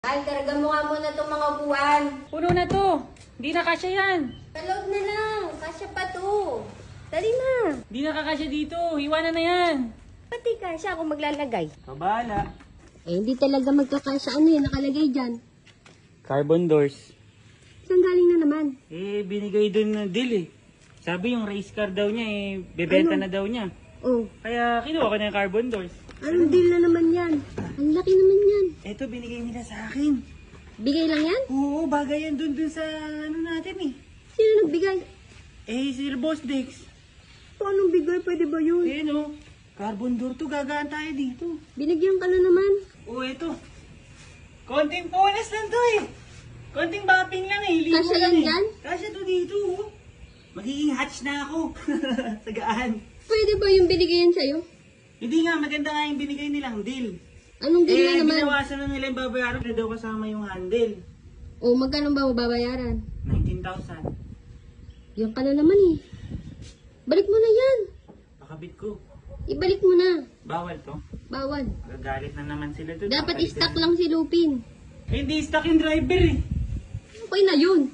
Ay, karga mo nga muna itong mga upuan. Puno na to. Hindi na kasya yan. Kalog na lang. Kasya pa to. Dali na. Hindi na kakasya dito. Iwanan na yan. Pati kasya ako maglalagay. Kabala. Eh, hindi talaga magkakasya. Ano yun nakalagay dyan? Carbon doors. Saan galing na naman? Eh, binigay dun na deal eh. Sabi yung race car daw niya eh, bebenta na daw niya. Oh, Kaya kinuha ko na yung carbon doors. anong deal na naman yan? Ang laki naman yan. Eto, binigay nila sa akin. Bigay lang yan? Oo, bagay yan dun sa ano natin eh. Sino nagbigay? Eh, si Boss Dex. Paano bigay? Pwede ba yun? Eh no, carbon door to, gagaan tayo dito. Binigyan ka na naman. Oo, eto. Konting punas lang to eh. Konting bapping lang eh. Libo Kasya lang yan eh. dyan? Kasya to dito oh. Magiging hatch na ako. Sagaan. Pwede ba yung binigayan sa'yo? Hindi nga, maganda nga yung binigay nilang deal. Anong deal na naman? Binawasan na nila yung babayaran na daw kasama yung handle. O, magkano ba mababayaran? 19,000. Yan ka na naman eh. Balik mo na yan. Pakabit ko. Ibalik mo na. Bawal to. Bawal. Magagalit na naman sila doon. Dapat i-stock lang si Lupin. Eh, hindi stock yung driver eh. Okay na yun.